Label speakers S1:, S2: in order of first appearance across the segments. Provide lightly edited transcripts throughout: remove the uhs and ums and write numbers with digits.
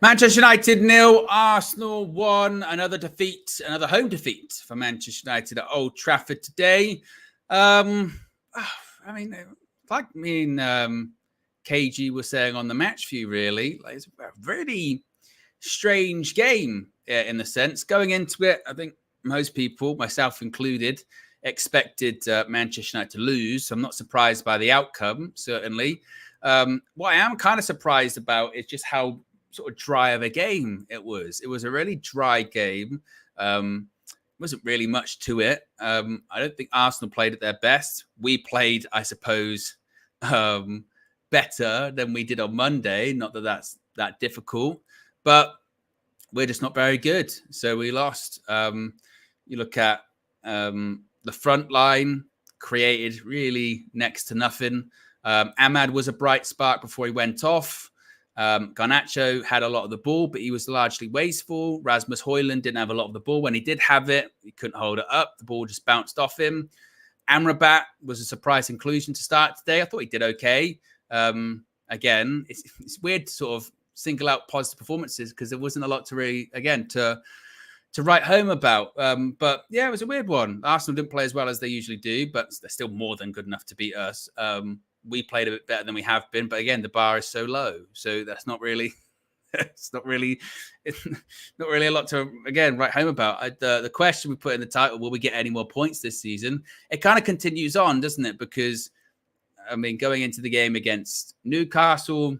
S1: Manchester United 0, Arsenal 1. Another defeat, another home defeat for Manchester United at Old Trafford today. I mean, like me and KG was saying on the match view, really, like, it's a really strange game in the sense. Going into it, I think most people, myself included, expected Manchester United to lose. So I'm not surprised by the outcome, certainly. What I am kind of surprised about is just how sort of dry of a game it was. It was a really dry game. Wasn't really much to it. I don't think Arsenal played at their best. We played, I suppose, better than we did on Monday. Not that that's that difficult, but we're just not very good. So we lost. You look at the front line, created really next to nothing. Ahmad was a bright spark before he went off. Garnacho had a lot of the ball, but he was largely wasteful. Rasmus Højlund didn't have a lot of the ball. When he did have it, he couldn't hold it up. The ball just bounced off him. Amrabat was a surprise inclusion to start today. I thought he did okay. Again, it's weird to sort of single out positive performances because there wasn't a lot to really, again, to write home about. But yeah, it was a weird one. Arsenal didn't play as well as they usually do, but they're still more than good enough to beat us. We played a bit better than we have been, but again, the bar is so low, so that's not really, it's not really a lot to again write home about. The question we put in the title: will we get any more points this season? It kind of continues on, doesn't it? Because I mean, going into the game against Newcastle,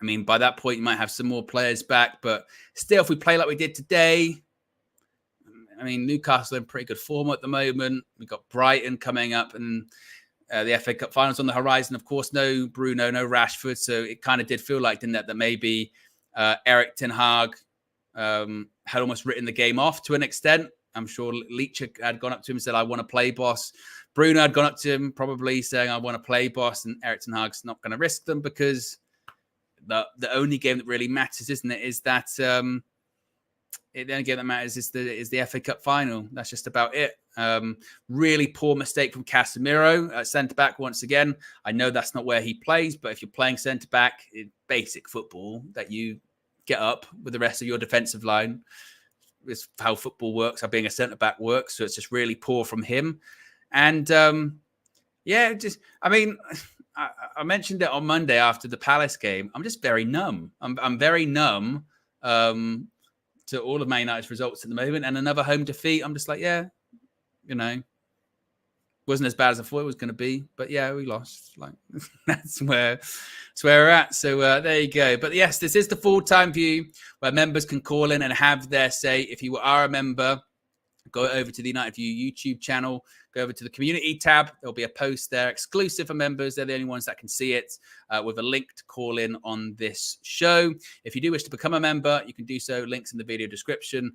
S1: I mean, by that point you might have some more players back, but still, if we play like we did today, I mean, Newcastle in pretty good form at the moment. We've got Brighton coming up and the FA Cup finals on the horizon. Of course, no Bruno, no Rashford. So it kind of did feel like, didn't it, that maybe Erik ten Hag had almost written the game off to an extent. I'm sure Leach had gone up to him and said, I want to play, boss. Bruno had gone up to him probably saying, I want to play, boss. And Erik ten Hag's not going to risk them because the only game that really matters, isn't it, is that the only game that matters is the FA Cup final. That's just about it. Really poor mistake from Casemiro at centre-back once again. I know that's not where he plays, but if you're playing centre-back, in basic football, that you get up with the rest of your defensive line. It's how football works, how being a centre-back works. So it's just really poor from him. And I mentioned it on Monday after the Palace game. I'm just very numb. I'm very numb to all of Man United's results at the moment. And another home defeat, I'm just like, yeah, you know, wasn't as bad as I thought it was going to be. But yeah, we lost. Like that's where we're at. So there you go. But yes, this is the full-time view where members can call in and have their say. If you are a member, go over to the United View YouTube channel, go over to the community tab. There'll be a post there exclusive for members. They're the only ones that can see it with a link to call in on this show. If you do wish to become a member, you can do so. Links in the video description.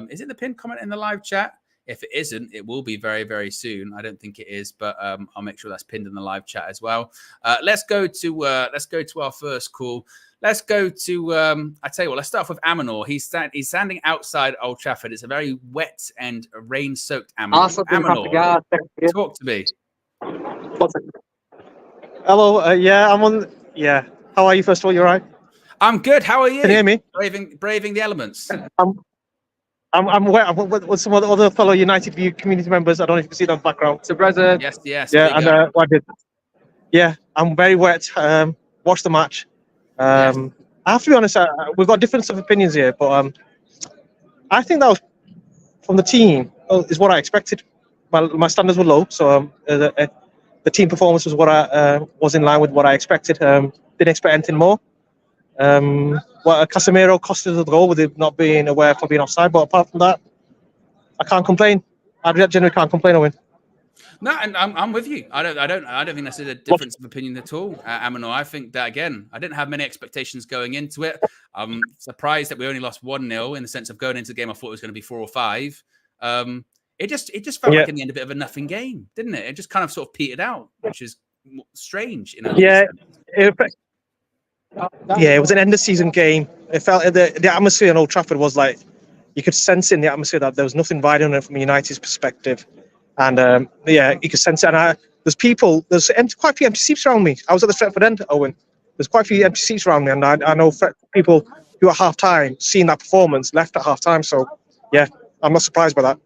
S1: Is it the pinned comment in the live chat? If it isn't, it will be very, very soon. I don't think it is, but I'll make sure that's pinned in the live chat as well. Let's go to our first call. Let's go to, I tell you what, let's start off with Amador. He's standing outside Old Trafford. It's a very wet and rain-soaked Amador. Amador, talk to me.
S2: Hello, I'm on. Yeah, how are you? First of all, you all right?
S1: I'm good. How are you?
S2: Can you hear me?
S1: Braving the elements.
S2: I'm with some of the other fellow United View community members. I don't know if you can see that background.
S1: So, brother. Yes.
S2: Yeah, and I'm very wet. Watched the match. I have to be honest. We've got difference of opinions here, but I think that was from the team is what I expected. My standards were low, so the team performance was what I was in line with what I expected. Didn't expect anything more. Casemiro costed the goal with it not being aware for being offside, but apart from that, I can't complain. I generally can't complain, Owen.
S1: No, and I'm with you. I don't think that's a difference of opinion at all, Amador. I think that again, I didn't have many expectations going into it. I'm surprised that we only lost 1-0 in the sense of going into the game. I thought it was going to be 4 or 5. It just felt like in the end a bit of a nothing game, didn't it? It just kind of sort of petered out, which is strange.
S2: It was an end of season game. It felt the atmosphere in Old Trafford was like you could sense in the atmosphere that there was nothing riding on it from United's perspective, and you could sense it. And there's quite a few empty seats around me. I was at the Stretford end, Owen. There's quite a few empty seats around me, and I know people who at half-time, seeing that performance, left at half-time. So, yeah, I'm not surprised by that.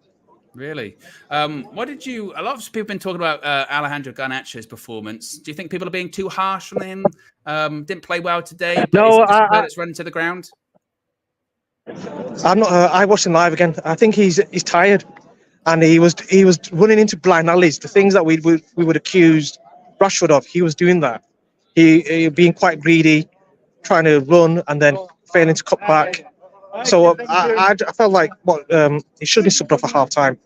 S1: Really? What did you... A lot of people have been talking about Alejandro Garnacho's performance. Do you think people are being too harsh on him? Didn't play well today, but is it just a player that's running to the ground?
S2: I'm not. I watched him live again. I think he's tired, and he was running into blind alleys. The things that we would accuse Rashford of, he was doing that. He being quite greedy, trying to run and then failing to cut back. So I felt like he should be subbed off at half time.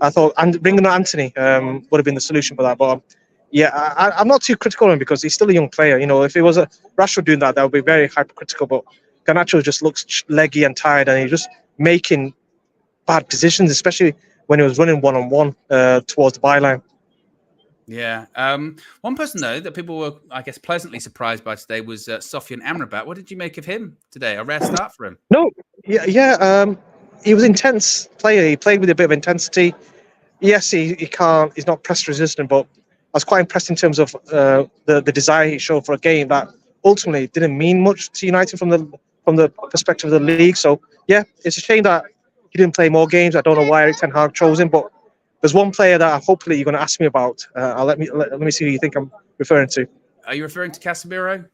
S2: I thought, and bringing on Anthony would have been the solution for that. But yeah, I'm not too critical of him because he's still a young player. You know, if it was a Rashford doing that, that would be very hypercritical. But Garnacho just looks leggy and tired, and he's just making bad decisions, especially when he was running one-on-one towards the byline.
S1: Yeah. One person, though, that people were, I guess, pleasantly surprised by today was Sofian Amrabat. What did you make of him today? A rare start for him.
S2: No, yeah. He was an intense player. He played with a bit of intensity. Yes, he's not press resistant, but I was quite impressed in terms of the desire he showed for a game that ultimately didn't mean much to United from the perspective of the league. So yeah, it's a shame that he didn't play more games. I don't know why Erik ten Hag chose him, but there's one player that hopefully you're going to ask me about. Let me see who you think I'm referring to.
S1: Are you referring to Casemiro?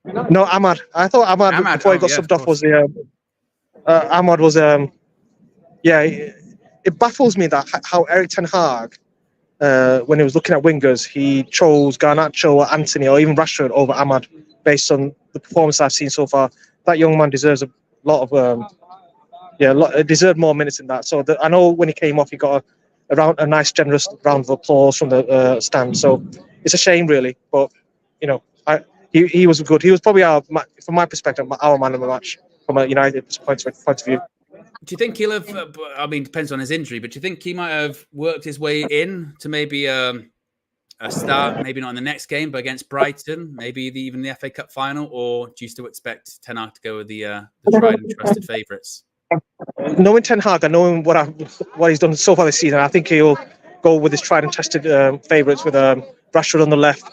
S2: No, Ahmad. I thought Ahmad before he got subbed off was the Ahmad was It baffles me that how Erik ten Hag, when he was looking at wingers, he chose Garnacho or Anthony or even Rashford over Ahmad based on the performance I've seen so far. That young man deserves a lot of deserved more minutes in that. So I know when he came off, he got a nice, generous round of applause from the stand. So it's a shame, really. But you know, he was good. He was probably from my perspective, our man of the match from a United point of view.
S1: Do you think he'll have? I mean, depends on his injury, but do you think he might have worked his way in to maybe a start, maybe not in the next game, but against Brighton, maybe even the FA Cup final, or do you still expect Ten Hag to go with the tried and trusted favourites?
S2: Knowing Ten Hag and knowing what he's done so far this season, I think he'll go with his tried and tested favourites with Rashford on the left,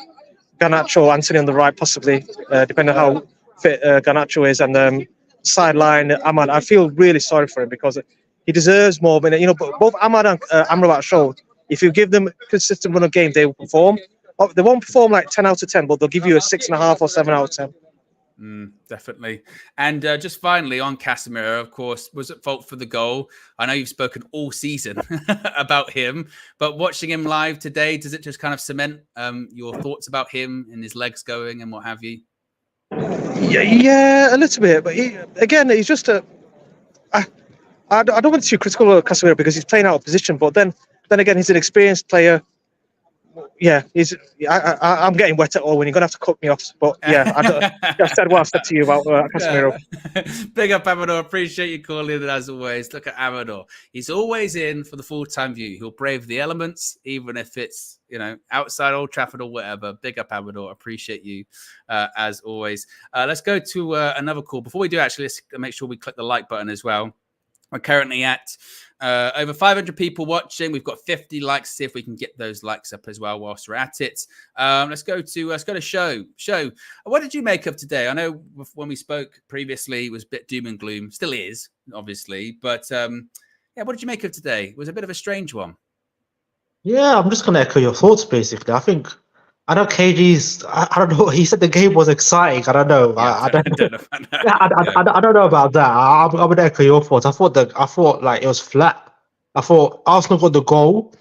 S2: Garnacho, Anthony on the right, possibly, depending on how fit Garnacho is, and sideline Ahmad. I feel really sorry for him because he deserves more. But both Ahmad and Amrabat showed if you give them a consistent run of game, they will perform. They won't perform like 10 out of 10, but they'll give you a 6.5 or 7 out of 10.
S1: Definitely. And just finally on Casemiro, of course, was at fault for the goal. I know you've spoken all season about him, but watching him live today, does it just kind of cement your thoughts about him and his legs going and what have you?
S2: Yeah, a little bit. But he's just I don't want to be too critical of Casemiro because he's playing out of position, but then again, he's an experienced player. Yeah, I'm getting wet at all when you're gonna have to cut me off. But yeah, I've said what I've said to you about Casemiro.
S1: Big up, Amador. Appreciate you calling in as always. Look at Amador. He's always in for the full-time view. He'll brave the elements, even if it's outside Old Trafford or whatever. Big up, Amador. Appreciate you as always. Let's go to another call. Before we do, actually, let's make sure we click the like button as well. We're currently at over 500 people watching. We've got 50 likes. See if we can get those likes up as well whilst we're at it. Let's go to Show. Show, what did you make of today? I know when we spoke previously, it was a bit doom and gloom. Still is, obviously. But what did you make of today? It was a bit of a strange one.
S3: Yeah, I'm just going to echo your thoughts, basically. I know KG's. I don't know. He said the game was exciting. I don't know. I don't know about that. I'm going to echo your thoughts. I thought like it was flat. I thought Arsenal got the goal,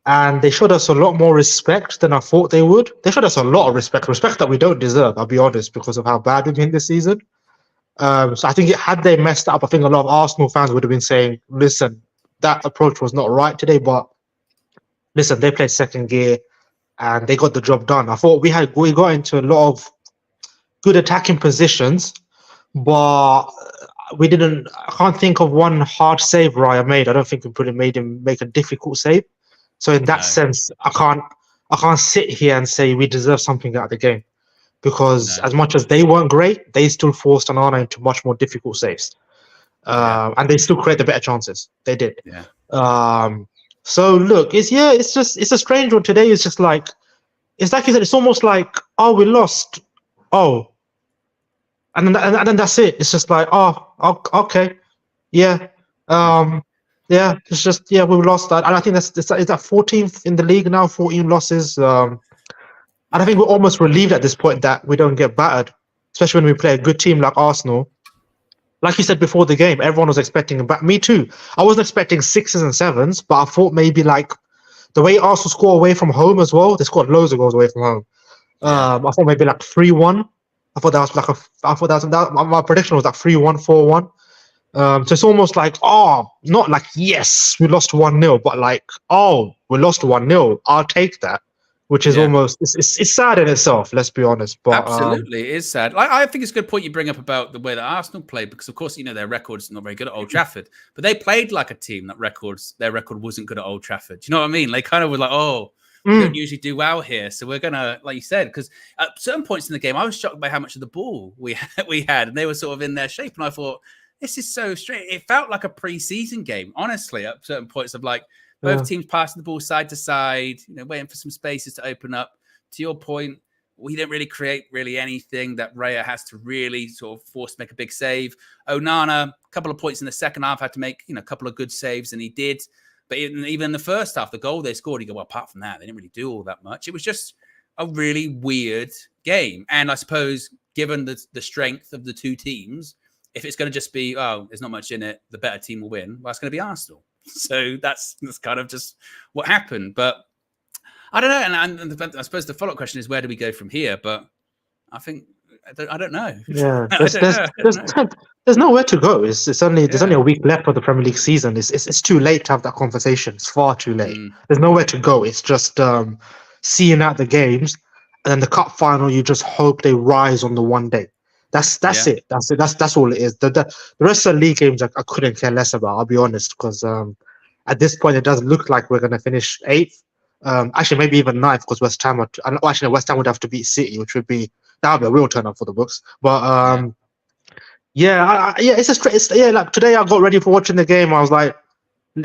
S3: and they showed us a lot more respect than I thought they would. They showed us a lot of respect that we don't deserve. I'll be honest, because of how bad we've been this season. So I think had they messed up, I think a lot of Arsenal fans would have been saying, "Listen, that approach was not right today." But listen, they played second gear. And they got the job done. I thought we got into a lot of good attacking positions, but we didn't. I can't think of one hard save Raya made. I don't think we made him make a difficult save. So in that sense, I can't sit here and say we deserve something out of the game, because as much as they weren't great, they still forced Onana into much more difficult saves, and they still created better chances. They did. Yeah. So look, it's a strange one today. It's like you said, it's almost like, oh, we lost. Oh, and then that's it. It's just like, okay, yeah, yeah. It's just we lost that, and I think is that 14th in the league now, 14 losses. And I think we're almost relieved at this point that we don't get battered, especially when we play a good team like Arsenal. Like you said before the game, everyone was expecting but me too. I wasn't expecting 6s and 7s, but I thought maybe like the way Arsenal score away from home as well. They scored loads of goals away from home. I thought maybe like 3-1. I thought that was like my prediction was like 3-1, 4-1. So it's almost like, not like, yes, we lost 1-0, but like, we lost 1-0. I'll take that, which is almost, it's sad in itself, let's be honest. But
S1: absolutely, it is sad. I think it's a good point you bring up about the way that Arsenal played, because of course, their record's not very good at Old Trafford, but they played like a team that their record wasn't good at Old Trafford. Do you know what I mean? They kind of were like, we don't usually do well here, so we're gonna, like you said, because at certain points in the game, I was shocked by how much of the ball we had, and they were sort of in their shape, and I thought, this is so strange. It felt like a pre-season game, honestly, at certain points of like both teams passing the ball side to side, waiting for some spaces to open up. To your point, we didn't really create anything that Raya has to really sort of force to make a big save. Onana, a couple of points in the second half, had to make a couple of good saves, and he did. But even in the first half, the goal they scored, you go, well, apart from that, they didn't really do all that much. It was just a really weird game. And I suppose, given the strength of the two teams, if it's going to just be, there's not much in it, the better team will win, well, it's going to be Arsenal. So that's kind of just what happened. But I don't know. And I suppose the follow-up question is, where do we go from here? But I think, I don't know.
S3: Yeah, there's nowhere to go. There's only a week left of the Premier League season. It's too late to have that conversation. It's far too late. There's nowhere to go. It's just seeing out the games, and then the cup final. You just hope they rise on the one day. That's it. That's all it is. The rest of the league games I couldn't care less about. I'll be honest, because at this point it does look like we're going to finish 8th. Actually, maybe even 9th, because West Ham would have to beat City, which would be a real turn up for the books. But it's like today I got ready for watching the game. I was like,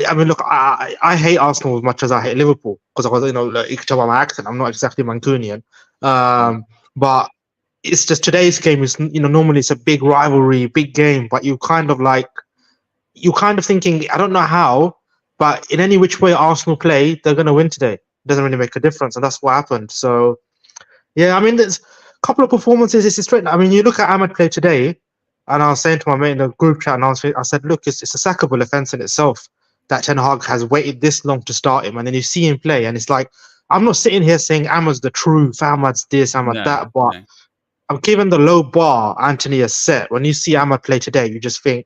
S3: I mean, look, I hate Arsenal as much as I hate Liverpool, because you can tell by my accent, I'm not exactly Mancunian. But it's just today's game is, normally it's a big rivalry, big game, but you kind of thinking, I don't know how, but in any which way Arsenal play, they're going to win today. It doesn't really make a difference, and that's what happened. So, I mean, there's a couple of performances. It's straight. I mean, you look at Ahmad play today, and I was saying to my mate in the group chat, and I said, look, it's a sackable offence in itself that Ten Hag has waited this long to start him, and then you see him play, and it's like, I'm not sitting here saying Ahmad's the truth, Ahmad's this, Ahmad that, but I'm given the low bar Anthony has set. When you see Ahmad play today, you just think,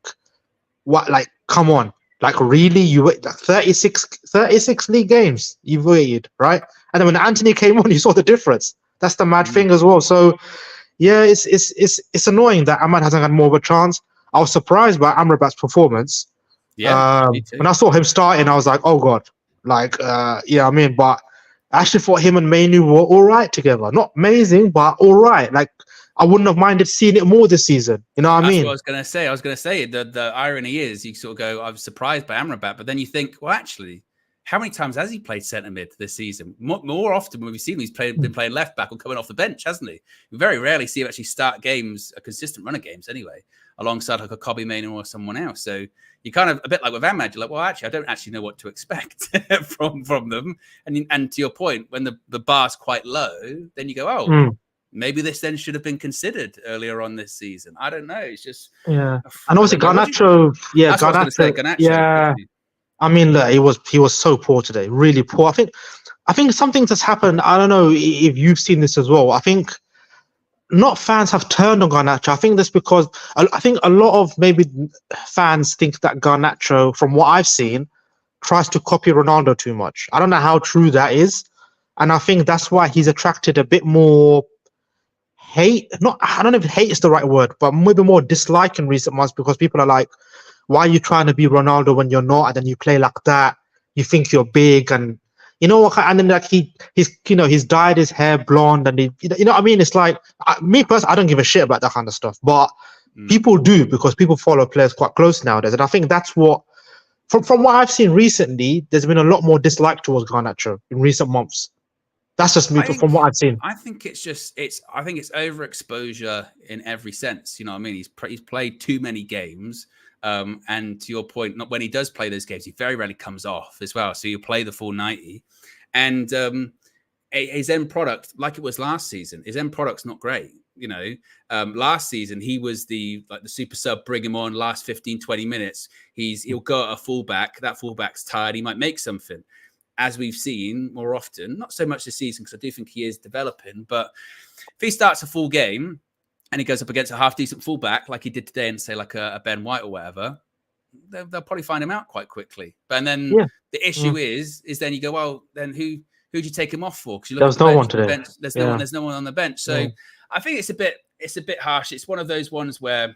S3: what, like, come on. Like, really? You wait like 36 league games you've waited, right? And then when Anthony came on, you saw the difference. That's the mad thing as well. So, it's annoying that Ahmad hasn't had more of a chance. I was surprised by Amrabat's performance. Yeah, me too. When I saw him starting, I was like, oh, God. Like, but I actually thought him and Mainu were all right together. Not amazing, but all right. Like, I wouldn't have minded seeing it more this season. You know what I mean?
S1: That's what I was going to say. The irony is, you sort of go, I was surprised by Amrabat, but then you think, well, actually, how many times has he played centre mid this season? More often when we've seen him, he's been playing left back or coming off the bench, hasn't he? We very rarely see him actually start games, a consistent run of games anyway, alongside like a Kobe Mainoo or someone else. So you kind of, a bit like with Ahmad, you're like, well, actually, I don't actually know what to expect from them. And to your point, when the bar's quite low, then you go, maybe this then should have been considered earlier on this season. I don't know. It's just
S3: and obviously Garnacho. Garnacho. I mean, he was so poor today, really poor. I think something that's happened. I don't know if you've seen this as well. I think not fans have turned on Garnacho. I think that's because I think a lot of maybe fans think that Garnacho, from what I've seen, tries to copy Ronaldo too much. I don't know how true that is, and I think that's why he's attracted a bit more hate. I don't know if hate is the right word, but maybe more dislike in recent months, because people are like, why are you trying to be Ronaldo when you're not? And then you play like that. You think you're big, and and then like he's dyed his hair blonde, and you know what I mean? It's like, me personally, I don't give a shit about that kind of stuff, but people do, because people follow players quite close nowadays. And I think that's what, from what I've seen recently, there's been a lot more dislike towards Garnacho in recent months. That's just me from what I've seen.
S1: I think it's overexposure in every sense. You know what I mean? He's played too many games. And to your point, not when he does play those games, he very rarely comes off as well. So you play the full 90. And his end product, like it was last season, his end product's not great. You know, last season, he was the super sub, bring him on last 15, 20 minutes. He'll go at a fullback. That fullback's tired. He might make something. As we've seen more often, not so much this season, because I do think he is developing. But if he starts a full game and he goes up against a half-decent fullback like he did today and say like a Ben White or whatever, they'll probably find him out quite quickly. And then the issue is then you go, well, then who'd you take him off for? Because you look
S3: there's no one today.
S1: Bench, there's no one on the bench. So I think it's a bit harsh. It's one of those ones where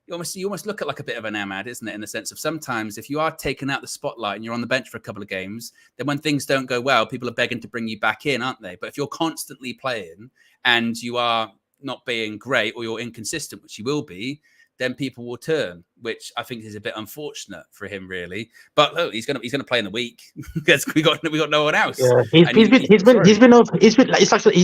S1: you almost look at like a bit of an Ahmad, isn't it? In the sense of sometimes if you are taking out the spotlight and you're on the bench for a couple of games, then when things don't go well, people are begging to bring you back in, aren't they? But if you're constantly playing and you are not being great or you're inconsistent, which you will be, then people will turn, which I think is a bit unfortunate for him, really. But look, he's gonna play in the week because we got no one else.
S3: Yeah, he's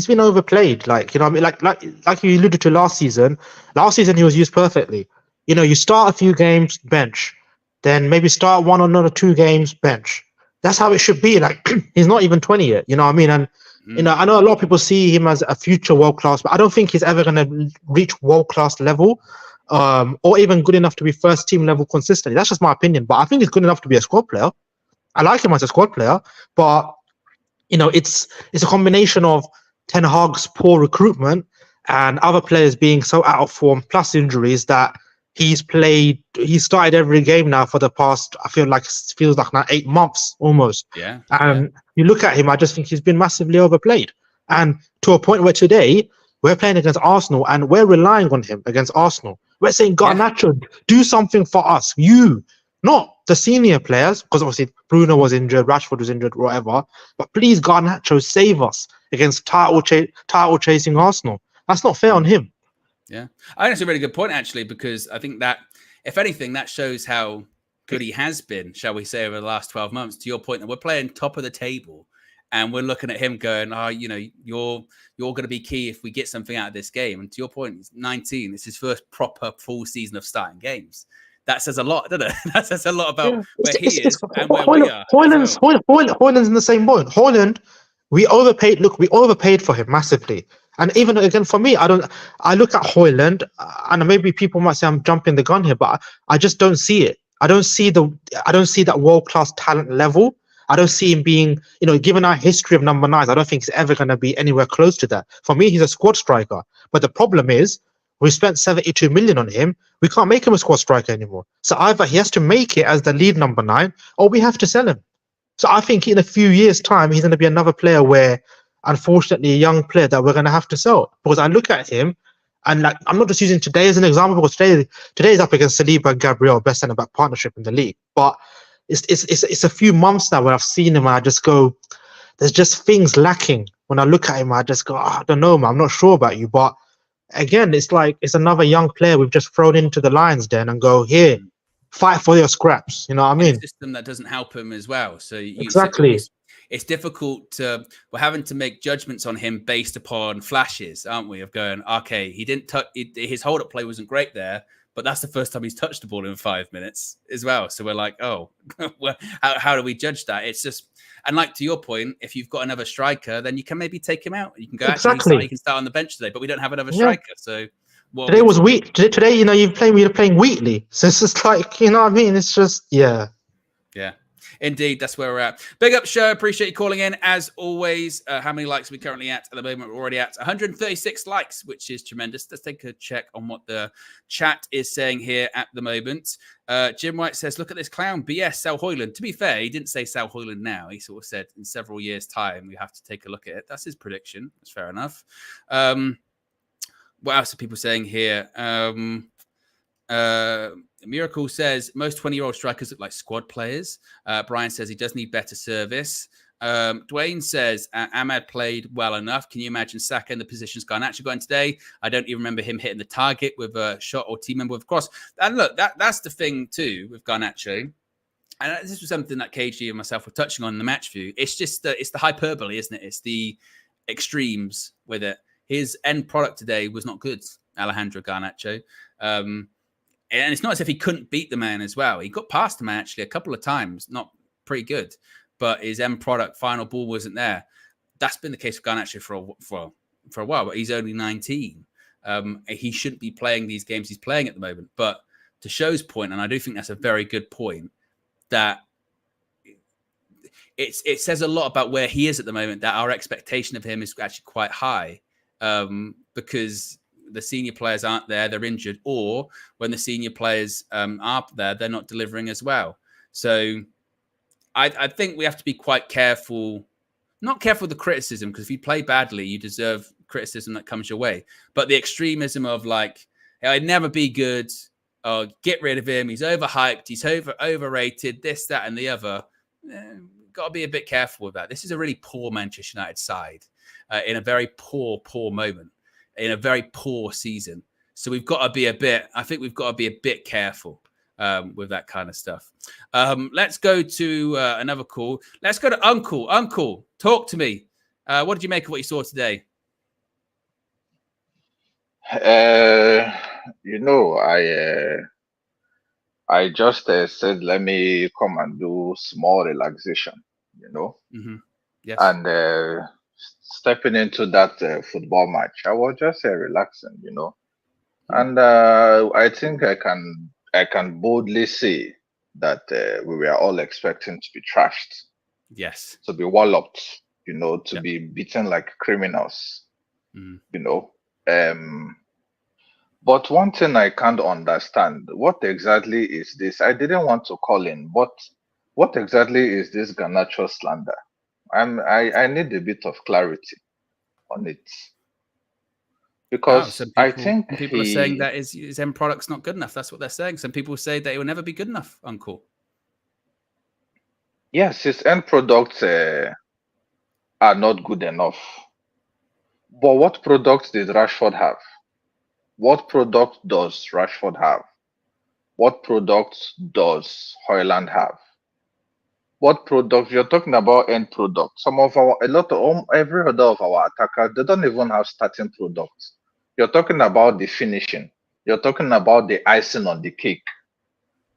S3: been overplayed. Like, you know what I mean? Like you alluded to last season. Last season he was used perfectly. You know, you start a few games, bench, then maybe start one or another 2 games, bench. That's how it should be. Like, he's not even 20 yet. You know what I mean? And you know, I know a lot of people see him as a future world class, but I don't think he's ever going to reach world class level. Or even good enough to be first team level consistently. That's just my opinion. But I think he's good enough to be a squad player. I like him as a squad player, but you know, it's a combination of Ten Hag's poor recruitment and other players being so out of form, plus injuries, that he started every game now for the past, feels like now 8 months almost.
S1: Yeah.
S3: And you look at him, I just think he's been massively overplayed. And to a point where today we're playing against Arsenal and we're relying on him against Arsenal. We're saying, Garnacho, do something for us. You, not the senior players, because obviously Bruno was injured, Rashford was injured, whatever. But please, Garnacho, save us against title chasing Arsenal. That's not fair on him.
S1: Yeah, I think it's a really good point, actually, because I think that, if anything, that shows how good he has been, shall we say, over the last 12 months. To your point, that we're playing top of the table and we're looking at him going, you know, you're going to be key if we get something out of this game. And to your point, he's 19. It's his first proper full season of starting games. That says a lot, doesn't it? That says a lot about where he is and where we are.
S3: Højlund's in the same boat. Højlund, we overpaid for him massively. And even again, for me, I look at Højlund, and maybe people might say I'm jumping the gun here, but I just don't see it. I don't see that world-class talent level. I don't see him being, you know, given our history of number 9s, I don't think he's ever going to be anywhere close to that. For me, he's a squad striker. But the problem is, we spent 72 million on him. We can't make him a squad striker anymore. So either he has to make it as the lead number 9, or we have to sell him. So I think in a few years' time, he's going to be another player where, unfortunately, a young player that we're going to have to sell. Because I look at him, and like, I'm not just using today as an example, because today is up against Saliba and Gabriel, best centre-back partnership in the league. But it's a few months now where I've seen him and I just go, there's just things lacking. When I look at him, I just go, I don't know, man, I'm not sure about you. But again, it's like, it's another young player we've just thrown into the Lions den and go, here, fight for your scraps. You know what I mean?
S1: A system that doesn't help him as well. So
S3: exactly.
S1: It's difficult to, we're having to make judgments on him based upon flashes, aren't we? Of going, okay, he didn't touch, his hold-up play wasn't great there, but that's the first time he's touched the ball in 5 minutes as well. So we're like, oh, well, how do we judge that? It's just, and like to your point, if you've got another striker, then you can maybe take him out. You can go, actually, you can start on the bench today, but we don't have another striker. So
S3: today was weak. Today, you know, you're playing Wheatley. So it's just like, you know what I mean? It's just, yeah.
S1: Indeed, that's where we're at. Big up show. Appreciate you calling in. As always, how many likes are we currently at the moment? We're already at 136 likes, which is tremendous. Let's take a check on what the chat is saying here at the moment. Jim White says, look at this clown. BS, sell Højlund. To be fair, he didn't say sell Højlund now. He sort of said in several years' time, we have to take a look at it. That's his prediction. That's fair enough. What else are people saying here? Miracle says most 20-year-old strikers look like squad players. Brian says he does need better service. Dwayne says Ahmad played well enough. Can you imagine Saka in the positions Garnacho got in today? I don't even remember him hitting the target with a shot or team member with a cross. And look, that's the thing too with Garnacho. And this was something that KG and myself were touching on in the match view. It's just it's the hyperbole, isn't it? It's the extremes with it. His end product today was not good, Alejandro Garnacho. And it's not as if he couldn't beat the man as well. He got past the man actually a couple of times, not pretty good, but his end product, final ball, wasn't there. That's been the case with Garnacho for a while, but he's only 19. He shouldn't be playing these games he's playing at the moment. But to Show's point, and I do think that's a very good point, that it says a lot about where he is at the moment, that our expectation of him is actually quite high, because the senior players aren't there, they're injured, or when the senior players are there, they're not delivering as well. So I think we have to be quite careful, not careful with the criticism, because if you play badly, you deserve criticism that comes your way. But the extremism of like, hey, I'd never be good, or get rid of him, he's overhyped, he's overrated, this, that, and the other. Got to be a bit careful with that. This is a really poor Manchester United side in a very poor moment, in a very poor season. So we've got to be we've got to be a bit careful with that kind of stuff. Let's go to another call. Let's go to Uncle. Uncle, talk to me. What did you make of what you saw today?
S4: I just said, let me come and do small relaxation,
S1: Yes.
S4: And stepping into that football match, I was just relaxing, And I think I can boldly say that we were all expecting to be trashed.
S1: Yes.
S4: To be walloped, to be beaten like criminals, But one thing I can't understand, what exactly is this? I didn't want to call in, but what exactly is this Garnacho slander? I need a bit of clarity on it. Because I think
S1: people are saying that his end product's not good enough. That's what they're saying. Some people say that it will never be good enough, Uncle.
S4: Yes, his end products are not good enough. But what products did Rashford have? What product does Rashford have? What products does Højlund have? What products? You're talking about end products. Every other of our attackers, they don't even have starting products. You're talking about the finishing. You're talking about the icing on the cake.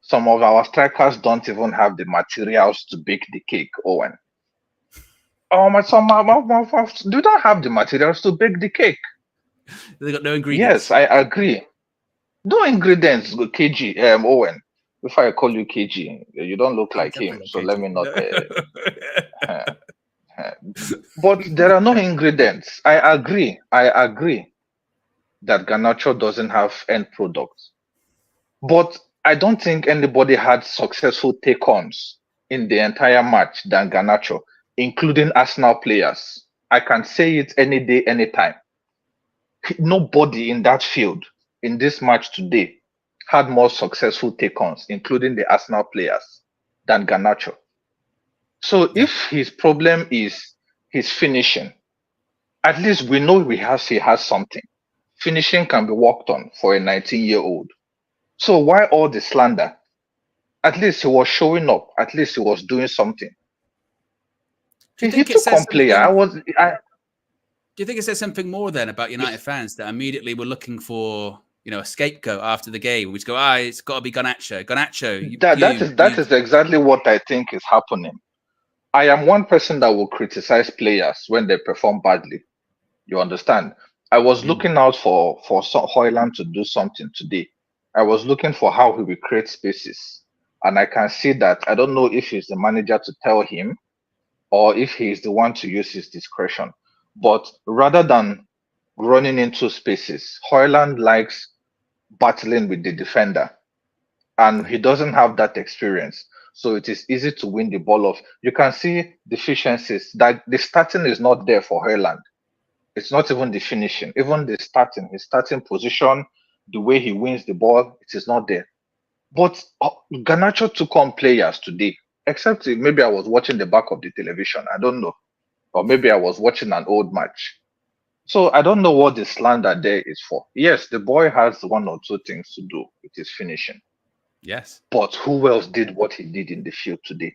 S4: Some of our strikers don't even have the materials to bake the cake, Owen. They don't have the materials to bake the cake.
S1: They got no ingredients.
S4: Yes, I agree. No ingredients, KG, Owen. If I call you KG, you don't look like him, so KG. Let me not. But there are no ingredients. I agree that Garnacho doesn't have end products. But I don't think anybody had successful take-ons in the entire match than Garnacho, including Arsenal players. I can say it any day, anytime. Nobody in that field in this match today had more successful take-ons, including the Arsenal players, than Garnacho. So if his problem is his finishing, at least we know he has something. Finishing can be worked on for a 19-year-old. So why all the slander? At least he was showing up. At least he was doing something. He took on player.
S1: Do you think it says something more then about United fans that immediately were looking for, a scapegoat after the game? We just go, it's got to be Garnacho. Garnacho.
S4: That is exactly what I think is happening. I am one person that will criticize players when they perform badly. You understand? I was looking out for Højlund to do something today. I was looking for how he will create spaces. And I can see that. I don't know if he's the manager to tell him or if he is the one to use his discretion. But rather than running into spaces, Højlund likes battling with the defender. And he doesn't have that experience. So it is easy to win the ball off. You can see deficiencies that the starting is not there for Højlund. It's not even the finishing. Even his starting position, the way he wins the ball, it is not there. But Garnacho took on players today, except maybe I was watching the back of the television. I don't know. Or maybe I was watching an old match. So I don't know what the slander there is for. Yes, the boy has one or two things to do with his finishing.
S1: Yes.
S4: But who else did what he did in the field today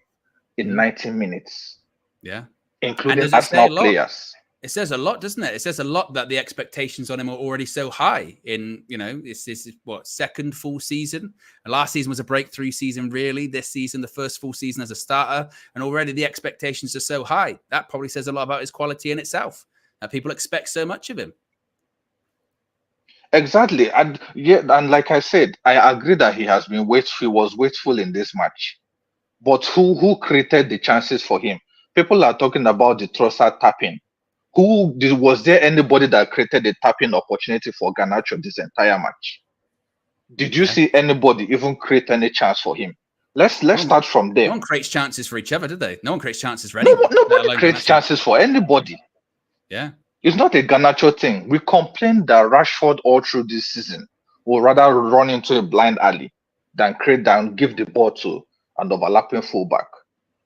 S4: in 90 minutes?
S1: Yeah.
S4: Including Arsenal players.
S1: It says a lot, doesn't it? It says a lot that the expectations on him are already so high. This is what, second full season? And last season was a breakthrough season, really. This season, the first full season as a starter, and already the expectations are so high. That probably says a lot about his quality in itself. That people expect so much of him.
S4: Exactly. And like I said, I agree that he was wasteful in this match. But who created the chances for him? People are talking about the Trossard tapping. Was there anybody that created a tapping opportunity for Garnacho this entire match? Did you see anybody even create any chance for him? Let's start from there.
S1: No one creates chances for each other, did they? No one creates chances for anyone.
S4: Nobody creates chances for anybody.
S1: Yeah.
S4: It's not a Garnacho thing. We complained that Rashford all through this season will rather run into a blind alley than give the ball to an overlapping fullback.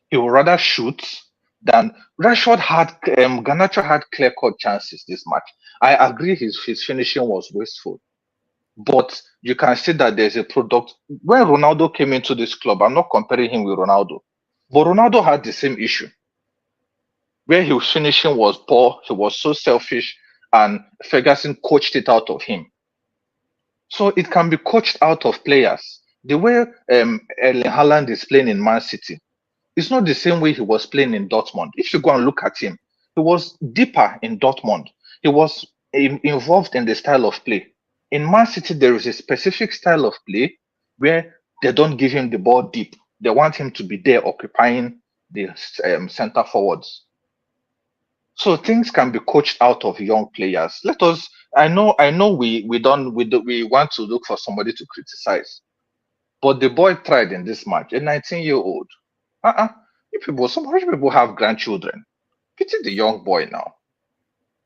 S4: He will rather shoot than Garnacho had clear-cut chances this match. I agree his finishing was wasteful. But you can see that there's a product. When Ronaldo came into this club, I'm not comparing him with Ronaldo, but Ronaldo had the same issue. Where his finishing was poor, he was so selfish, and Ferguson coached it out of him. So it can be coached out of players. The way Erling Haaland is playing in Man City, it's not the same way he was playing in Dortmund. If you go and look at him, he was deeper in Dortmund. He was involved in the style of play. In Man City, there is a specific style of play where they don't give him the ball deep. They want him to be there occupying the center forwards. So things can be coached out of young players. I know we want to look for somebody to criticize, but the boy tried in this match. A 19-year-old. Some rich people have grandchildren. Pity the young boy now.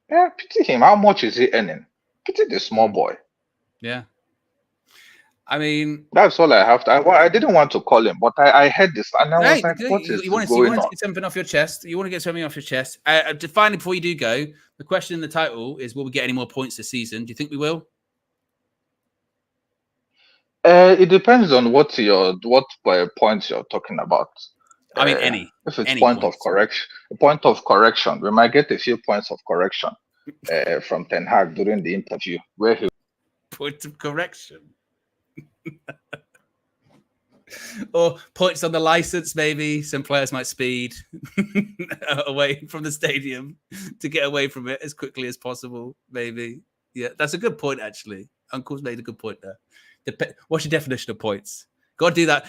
S4: Yeah, pity him. How much is he earning? Pity the small boy.
S1: Yeah. I mean,
S4: that's all I have to. I didn't want to call him, but I heard this and I was like, "What is
S1: you want to get something off your chest? You want to get something off your chest? Finally, before you do go, the question in the title is: will we get any more points this season? Do you think we will?
S4: It depends on what points you're talking about.
S1: I mean, any.
S4: If it's
S1: any
S4: point
S1: points.
S4: of correction, we might get a few points of correction from Ten Hag during the interview where he.
S1: Point of correction. Or points on the license, maybe. Some players might speed away from the stadium to get away from it as quickly as possible, maybe. Yeah, that's a good point, actually. Uncle's made a good point there. What's your definition of points? Got to do that.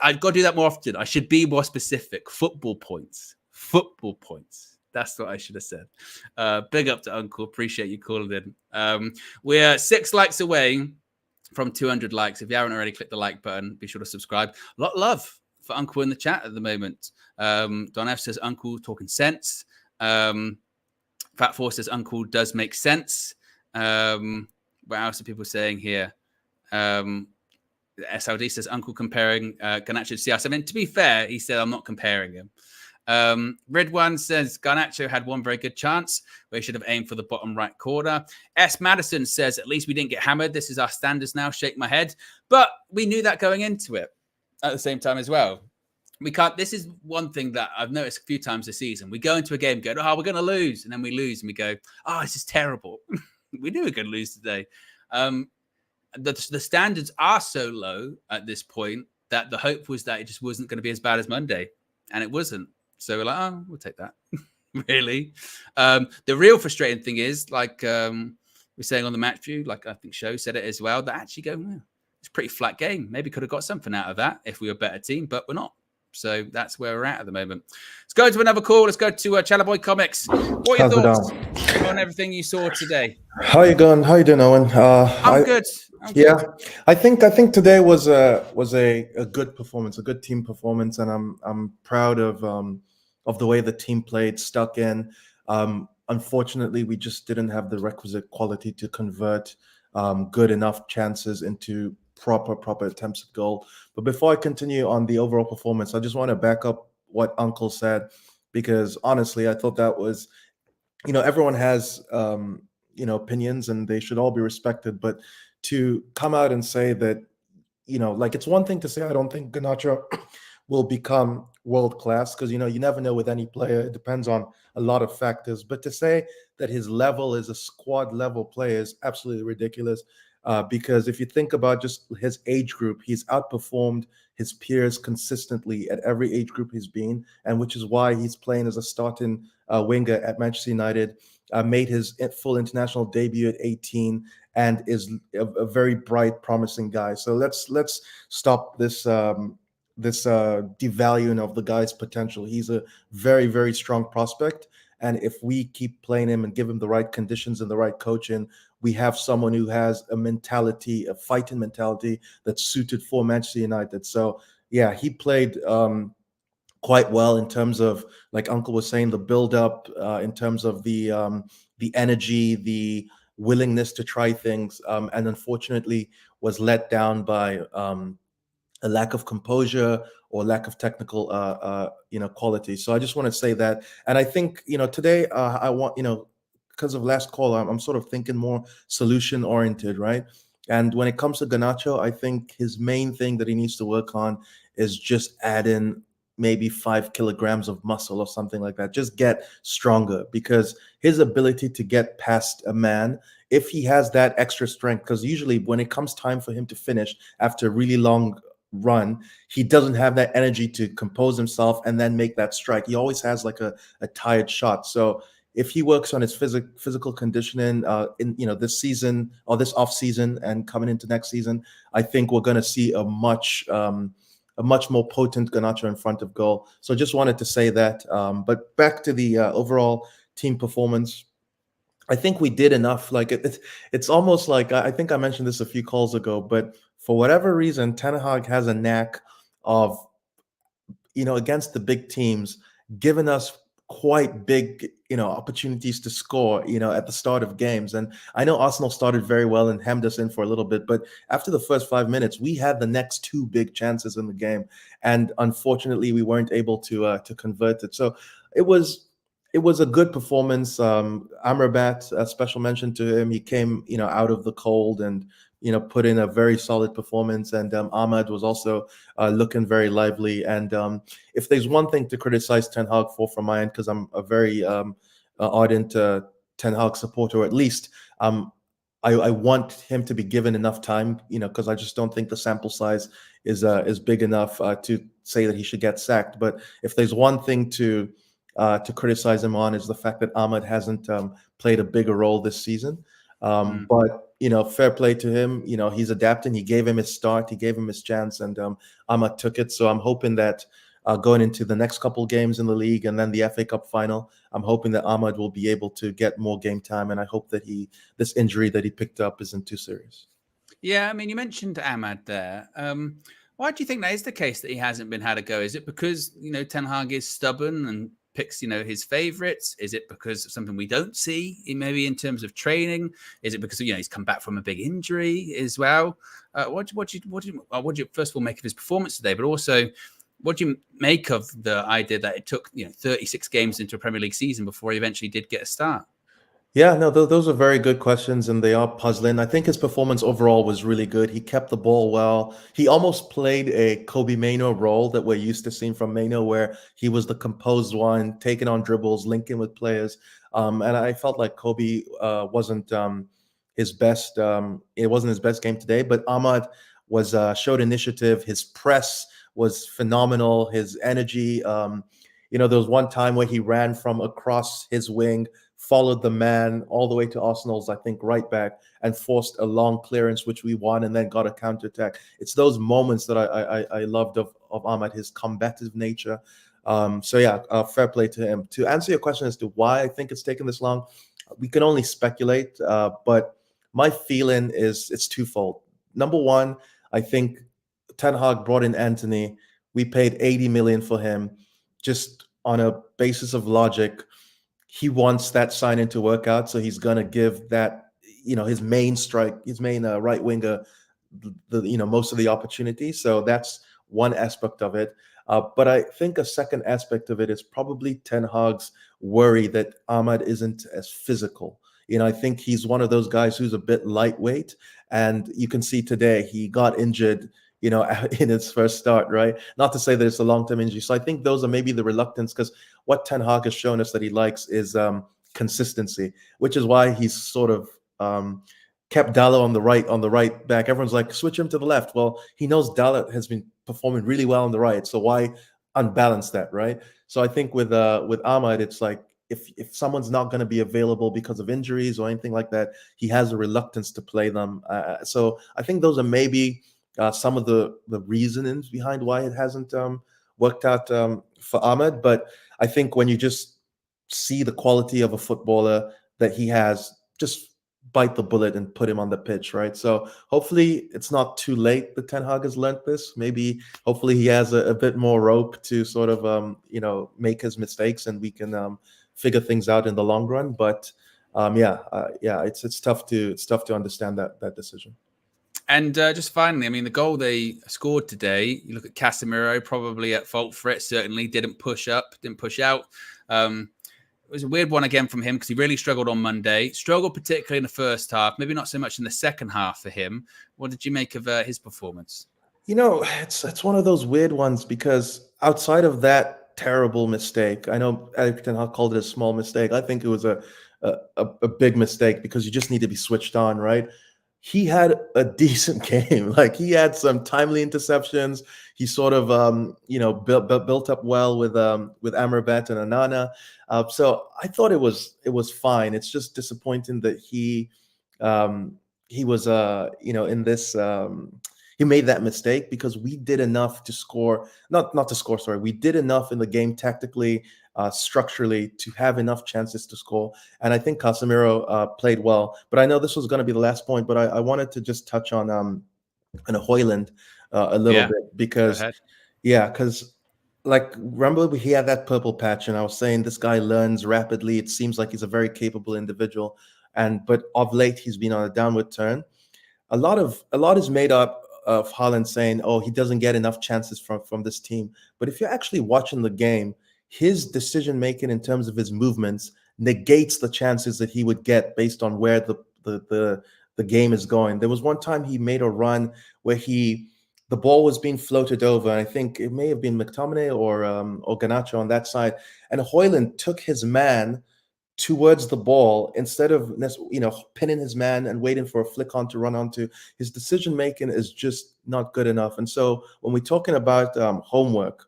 S1: I've got to do that more often. I should be more specific. Football points. Football points. That's what I should have said. Big up to Uncle. Appreciate you calling in. We're 6 likes away from 200 likes. If you haven't already, click the like button. Be sure to subscribe. A lot of love for Uncle in the chat at the moment. Don F says, Uncle talking sense. Fat Force says, Uncle does make sense. What else are people saying here? SLD says, Uncle comparing Garnacho to CR7. I mean, to be fair, he said, I'm not comparing him. Ridwan says Garnacho had one very good chance where he should have aimed for the bottom right corner. S. Madison says, at least we didn't get hammered. This is our standards now. Shake my head. But we knew that going into it at the same time as well. We can't. This is one thing that I've noticed a few times this season. We go into a game, go, oh, we're going to lose. And then we lose and we go, oh, this is terrible. We knew we were going to lose today. The standards are so low at this point that the hope was that it just wasn't going to be as bad as Monday. And it wasn't. So we're like, oh, we'll take that. Really. The real frustrating thing is, like we're saying on the match view, like I think Show said it as well, that actually go, it's a pretty flat game. Maybe could have got something out of that if we were a better team, but we're not. So that's where we're at the moment. Let's go to another call. Let's go to Chalaboy Comics. What are your thoughts on everything you saw today?
S5: How you going? How you doing, Owen?
S1: I'm good.
S5: Good. I think today was a good performance, a good team performance, and I'm proud of the way the team played, stuck in. Unfortunately, we just didn't have the requisite quality to convert good enough chances into proper attempts at goal. But before I continue on the overall performance, I just want to back up what Uncle said, because honestly, I thought that was, everyone has opinions and they should all be respected, but to come out and say that, like, it's one thing to say I don't think Garnacho will become world class, because you never know with any player. It depends on a lot of factors. But to say that his level is a squad level player is absolutely ridiculous. Because if you think about just his age group, he's outperformed his peers consistently at every age group he's been, and which is why he's playing as a starting winger at Manchester United. Made his full international debut at 18, and is a very bright, promising guy. So let's stop this devaluing of the guy's potential. He's a very, very strong prospect, and if we keep playing him and give him the right conditions and the right coaching, we have someone who has a mentality, a fighting mentality that's suited for Manchester United. So yeah, he played quite well in terms of, like Uncle was saying, the build up, in terms of the energy, the willingness to try things, and unfortunately was let down by a lack of composure or lack of technical quality. So I just want to say that. And I think today I want, because of last call, I'm sort of thinking more solution oriented, right? And when it comes to Garnacho, I think his main thing that he needs to work on is just add in maybe 5 kilograms of muscle or something like that. Just get stronger, because his ability to get past a man, if he has that extra strength, because usually when it comes time for him to finish after a really long run, he doesn't have that energy to compose himself and then make that strike. He always has like a tired shot. So if he works on his physical conditioning in this season or this off season and coming into next season, I think we're going to see a much more potent Garnacho in front of goal. So just wanted to say that. But back to the overall team performance, I think we did enough. Like it's almost like, I think I mentioned this a few calls ago, but for whatever reason, Ten Hag has a knack of, against the big teams, giving us quite big, opportunities to score, at the start of games. And I know Arsenal started very well and hemmed us in for a little bit, but after the first 5 minutes, we had the next 2 big chances in the game, and unfortunately, we weren't able to convert it. So it was a good performance. Amrabat, a special mention to him. He came, out of the cold and put in a very solid performance. And Ahmad was also looking very lively. And if there's one thing to criticize Ten Hag for from my end, because I'm a very ardent Ten Hag supporter, or at least I want him to be given enough time, because I just don't think the sample size is big enough to say that he should get sacked. But if there's one thing to criticize him on, is the fact that Ahmad hasn't played a bigger role this season. But fair play to him. He's adapting. He gave him his start. He gave him his chance, and Ahmad took it. So I'm hoping that going into the next couple games in the league and then the FA Cup final, I'm hoping that Ahmad will be able to get more game time. And I hope that this injury that he picked up isn't too serious.
S1: Yeah, I mean, you mentioned Ahmad there. Why do you think that is the case, that he hasn't been had a go? Is it because Ten Hag is stubborn and picks his favorites? Is it because of something we don't see maybe in terms of training? Is it because he's come back from a big injury as well? What do you first of all make of his performance today, but also what do you make of the idea that it took 36 games into a Premier League season before he eventually did get a start?
S5: Yeah, no, those are very good questions, and they are puzzling. I think his performance overall was really good. He kept the ball well. He almost played a Kobe Mainoo role that we're used to seeing from Mainoo, where he was the composed one, taking on dribbles, linking with players. And I felt like Kobe wasn't his best. It wasn't his best game today, but Ahmad was showed initiative. His press was phenomenal. His energy. There was one time where he ran from across his wing, followed the man all the way to Arsenal's, I think, right back, and forced a long clearance, which we won, and then got a counterattack. It's those moments that I loved of Ahmad, his combative nature. So yeah, fair play to him. To answer your question as to why I think it's taken this long, we can only speculate, but my feeling is it's twofold. Number one, I think Ten Hag brought in Anthony. We paid 80 million for him. Just on a basis of logic, he wants that signing to work out, so he's gonna give that, his main right winger, most of the opportunity. So that's one aspect of it. But I think a second aspect of it is probably Ten Hag's worry that Ahmad isn't as physical. I think he's one of those guys who's a bit lightweight, and you can see today he got injured, in his first start, right? Not to say that it's a long-term injury. So I think those are maybe the reluctance, because what Ten Hag has shown us that he likes is consistency, which is why he's sort of kept Dalot on the right back. Everyone's like, switch him to the left. Well, he knows Dalot has been performing really well on the right, so why unbalance that, right? So I think with Ahmad, it's like if someone's not going to be available because of injuries or anything like that, he has a reluctance to play them. So I think those are maybe some of the reasonings behind why it hasn't worked out for Ahmad. But I think when you just see the quality of a footballer that he has, just bite the bullet and put him on the pitch, right? So hopefully it's not too late that Ten Hag has learnt this. Hopefully he has a bit more rope to sort of make his mistakes, and we can figure things out in the long run. But it's tough to understand that decision.
S1: And just finally, I mean, the goal they scored today, you look at Casemiro, probably at fault for it, certainly didn't push up, didn't push out. It was a weird one again from him because he really struggled on Monday. Struggled particularly in the first half, maybe not so much in the second half for him. What did you make of his performance?
S5: It's one of those weird ones, because outside of that terrible mistake, I know Erik ten Hag called it a small mistake. I think it was a big mistake, because you just need to be switched on, right? He had a decent game. Like, he had some timely interceptions. He sort of built up well with Amrabat and Onana. So I thought it was fine. It's just disappointing that he was in this he made that mistake, because we did enough to score, not to score, sorry. We did enough in the game tactically, structurally, to have enough chances to score. And I think Casemiro played well. But I know this was going to be the last point, but I wanted to just touch on Højlund a little bit, because like, remember he had that purple patch, and I was saying this guy learns rapidly. It seems like he's a very capable individual, but of late he's been on a downward turn. A lot is made up of Haaland saying, oh, he doesn't get enough chances from this team. But if you're actually watching the game, his decision making in terms of his movements negates the chances that he would get based on where the game is going. There was one time he made a run where the ball was being floated over, and I think it may have been McTominay or Garnacho on that side, and Højlund took his man towards the ball instead of pinning his man and waiting for a flick on to run onto. His decision making is just not good enough. And so when we're talking about homework,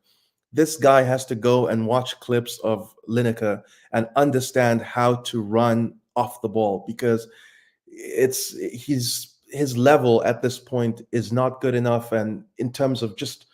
S5: this guy has to go and watch clips of Lineker and understand how to run off the ball, because his level at this point is not good enough. And in terms of just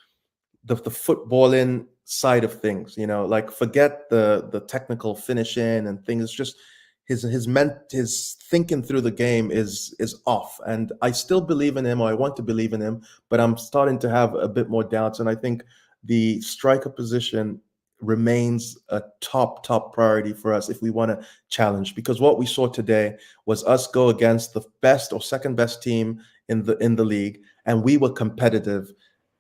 S5: the footballing side of things, like, forget the technical finishing and things. It's just his thinking through the game is off. And I still believe in him, or I want to believe in him, but I'm starting to have a bit more doubts. And I think the striker position remains a top priority for us if we want to challenge, because what we saw today was us go against the best or second best team in the league, and we were competitive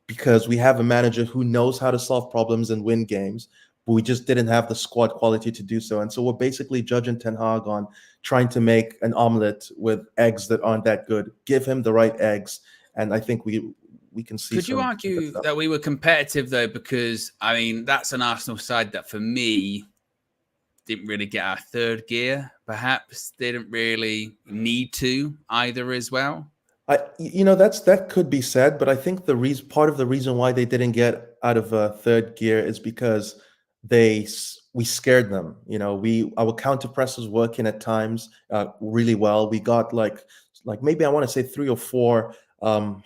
S5: because we have a manager who knows how to solve problems and win games, but we just didn't have the squad quality to do so. And so we're basically judging Ten Hag on trying to make an omelet with eggs that aren't that good. Give him the right eggs, and I think we can see.
S1: Could you argue that we were competitive, though? Because, I mean, that's an Arsenal side that, for me, didn't really get our third gear, perhaps. They didn't really need to either as well.
S5: That could be said, but I think part of the reason why they didn't get out of third gear is because we scared them. Our counter press was working at times really well. We got like maybe I want to say 3 or 4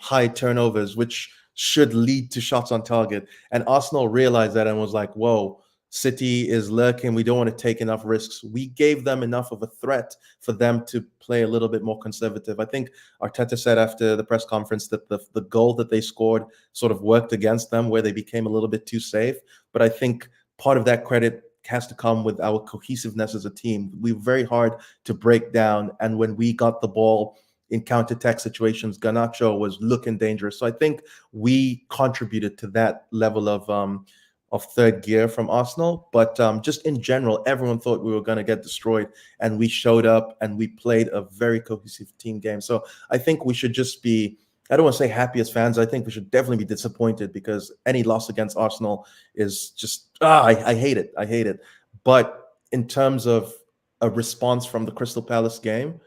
S5: high turnovers, which should lead to shots on target. And Arsenal realized that and was like, whoa, City is lurking. We don't want to take enough risks. We gave them enough of a threat for them to play a little bit more conservative. I think Arteta said after the press conference that the goal that they scored sort of worked against them, where they became a little bit too safe. But I think part of that credit has to come with our cohesiveness as a team. We were very hard to break down. And when we got the ball in counter-attack situations, Garnacho was looking dangerous. So I think we contributed to that level of third gear from Arsenal. But just in general, everyone thought we were going to get destroyed, and we showed up and we played a very cohesive team game. So I think we should just be I don't want to say happy as fans. I think we should definitely be disappointed because any loss against Arsenal is just I hate it. I hate it. But in terms of a response from the Crystal Palace game,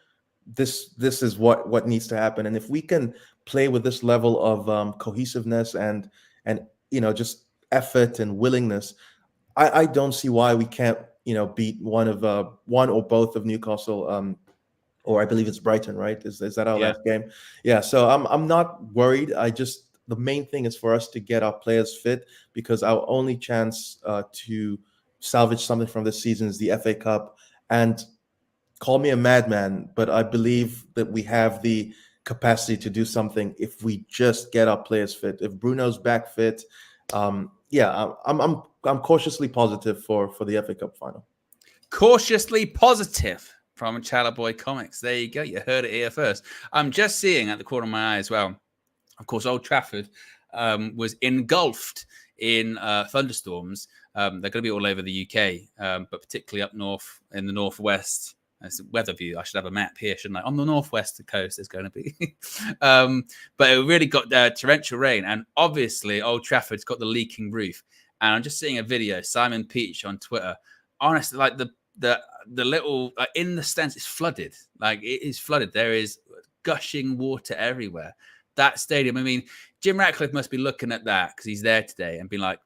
S5: this is what needs to happen. And if we can play with this level of cohesiveness and just effort and willingness, I don't see why we can't beat one or both of Newcastle. Or I believe it's Brighton, right? Is that our last game? Yeah. So I'm not worried. The main thing is for us to get our players fit, because our only chance to salvage something from this season is the FA Cup. And call me a madman, but I believe that we have the capacity to do something if we just get our players fit. If Bruno's back fit, I'm cautiously positive for the FA Cup final.
S1: Cautiously positive from Chalab Comics. There you go. You heard it here first. I'm just seeing at the corner of my eye as well. Of course, Old Trafford was engulfed in thunderstorms. They're going to be all over the UK, but particularly up north in the northwest. That's a weather view. I should have a map here, shouldn't I? On the northwest coast, there's going to be. But it really got torrential rain. And obviously, Old Trafford's got the leaking roof. And I'm just seeing a video, Simon Peach on Twitter. Honestly, like the little in the stands, it's flooded. Like it is flooded. There is gushing water everywhere. That stadium. I mean, Jim Ratcliffe must be looking at that because he's there today and being like,